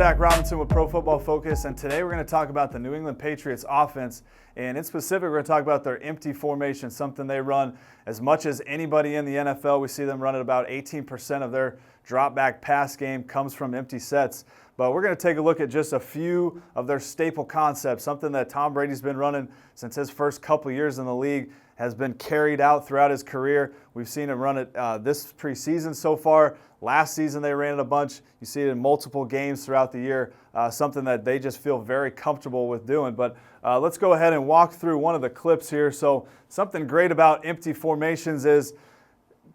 Zac Robinson with Pro Football Focus, and today we're going to talk about the New England Patriots offense, and in specific we're going to talk about their empty formation, something they run as much as anybody in the NFL. We see them run at about 18% of their drop back pass game comes from empty sets. But we're going to take a look at just a few of their staple concepts, something that Tom Brady's been running since his first couple years in the league, has been carried out throughout his career. We've seen him run it this preseason so far. Last season they ran it a bunch. You see it in multiple games throughout the year, something that they just feel very comfortable with doing. But let's go ahead and walk through one of the clips here. So something great about empty formations is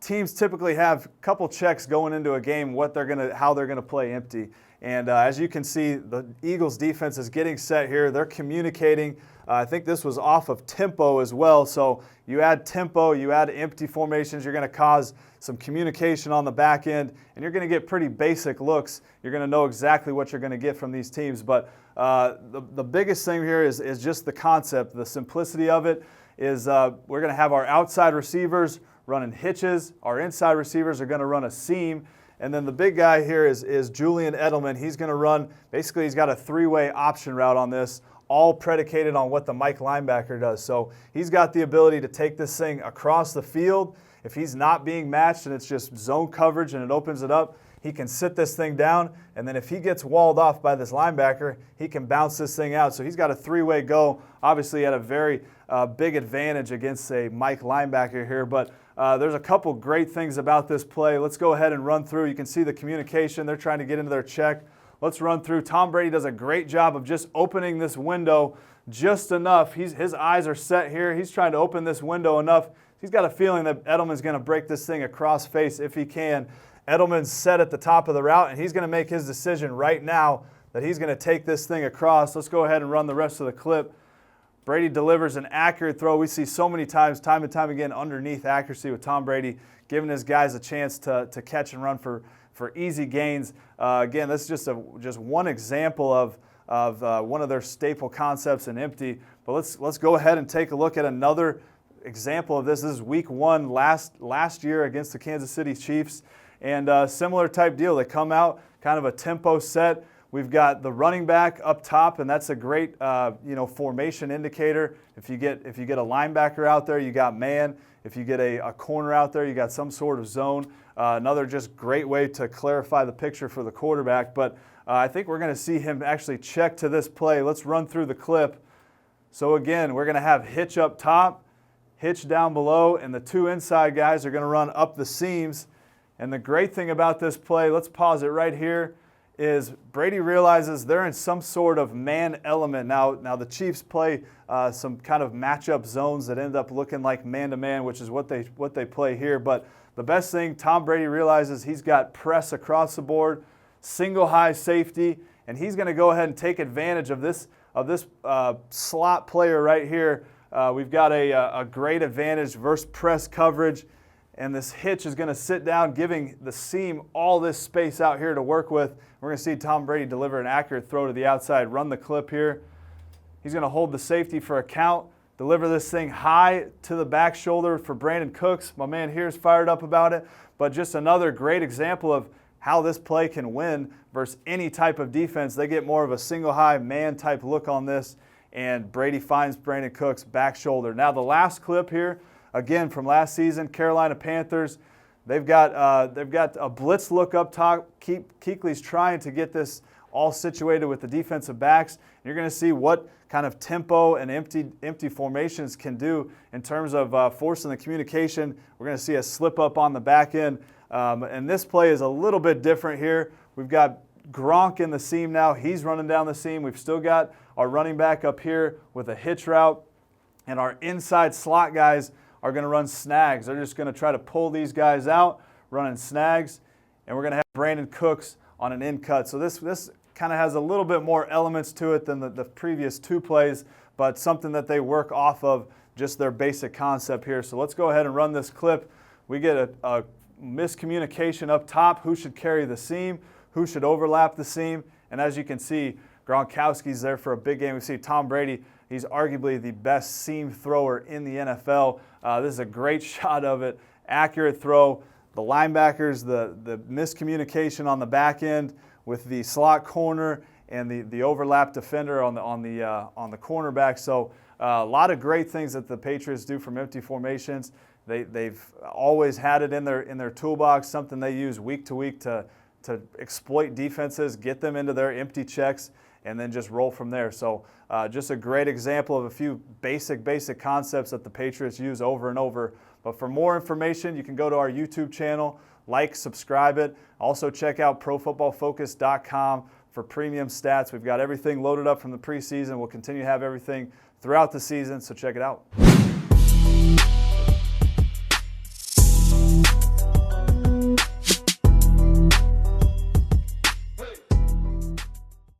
teams typically have a couple checks going into a game how they're gonna play empty. And as you can see, the Eagles defense is getting set here. They're communicating. I think this was off of tempo as well. So you add tempo, you add empty formations, you're going to cause some communication on the back end, and you're going to get pretty basic looks. You're going to know exactly what you're going to get from these teams. But the biggest thing here is just the concept. The simplicity of it is we're going to have our outside receivers running hitches. Our inside receivers are going to run a seam. And then the big guy here is Julian Edelman. He's going to run, basically he's got a three-way option route on this, all predicated on what the Mike linebacker does. So he's got the ability to take this thing across the field. If he's not being matched and it's just zone coverage and it opens it up, he can sit this thing down, and then if he gets walled off by this linebacker, he can bounce this thing out. So he's got a three-way go, obviously at a very big advantage against a Mike linebacker here. But there's a couple great things about this play. Let's go ahead and run through. You can see the communication. They're trying to get into their check. Let's run through. Tom Brady does a great job of just opening this window just enough. His eyes are set here. He's trying to open this window enough. He's got a feeling that Edelman's going to break this thing across face if he can. Edelman's set at the top of the route, and he's going to make his decision right now that he's going to take this thing across. Let's go ahead and run the rest of the clip. Brady delivers an accurate throw. We see so many times, time and time again, underneath accuracy with Tom Brady, giving his guys a chance to catch and run for easy gains. Again, this is just one example of one of their staple concepts in empty. But let's go ahead and take a look at another example of this. This is week one last year against the Kansas City Chiefs. And similar type deal. They come out, kind of a tempo set. We've got the running back up top, and that's a great formation indicator. If you get a linebacker out there, you got man. If you get a corner out there, you got some sort of zone. Another just great way to clarify the picture for the quarterback. But I think we're going to see him actually check to this play. Let's run through the clip. So again, we're going to have hitch up top, hitch down below, and the two inside guys are going to run up the seams. And the great thing about this play, let's pause it right here, is Brady realizes they're in some sort of man element. Now the Chiefs play some kind of matchup zones that end up looking like man-to-man, which is what they play here. But the best thing, Tom Brady realizes he's got press across the board, single high safety, and he's going to go ahead and take advantage of this slot player right here. We've got a great advantage versus press coverage. And this hitch is going to sit down, giving the seam all this space out here to work with. We're going to see Tom Brady deliver an accurate throw to the outside. Run the clip here. He's going to hold the safety for a count, deliver this thing high to the back shoulder for Brandon Cooks. My man here is fired up about it. But just another great example of how this play can win versus any type of defense. They get more of a single high man type look on this, and Brady finds Brandon Cooks back shoulder. Now the last clip here, again, from last season, Carolina Panthers, they've got a blitz look up top. Kuechly's trying to get this all situated with the defensive backs. And you're going to see what kind of tempo and empty formations can do in terms of forcing the communication. We're going to see a slip up on the back end. And this play is a little bit different here. We've got Gronk in the seam now. He's running down the seam. We've still got our running back up here with a hitch route. And our inside slot guys are going to run snags. They're just going to try to pull these guys out, running snags, and we're going to have Brandon Cooks on an in cut. So this kind of has a little bit more elements to it than the previous two plays, but something that they work off of just their basic concept here. So let's go ahead and run this clip. We get a miscommunication up top. Who should carry the seam? Who should overlap the seam? And as you can see, Gronkowski's there for a big game. We see Tom Brady. He's arguably the best seam thrower in the NFL. This is a great shot of it. Accurate throw. The linebackers, the miscommunication on the back end with the slot corner and the overlap defender on the cornerback. So a lot of great things that the Patriots do from empty formations. They've always had it in their toolbox, something they use week to week to exploit defenses, get them into their empty checks, and then just roll from there. So just a great example of a few basic concepts that the Patriots use over and over. But for more information, you can go to our YouTube channel, subscribe it. Also check out ProFootballFocus.com for premium stats. We've got everything loaded up from the preseason. We'll continue to have everything throughout the season, so check it out.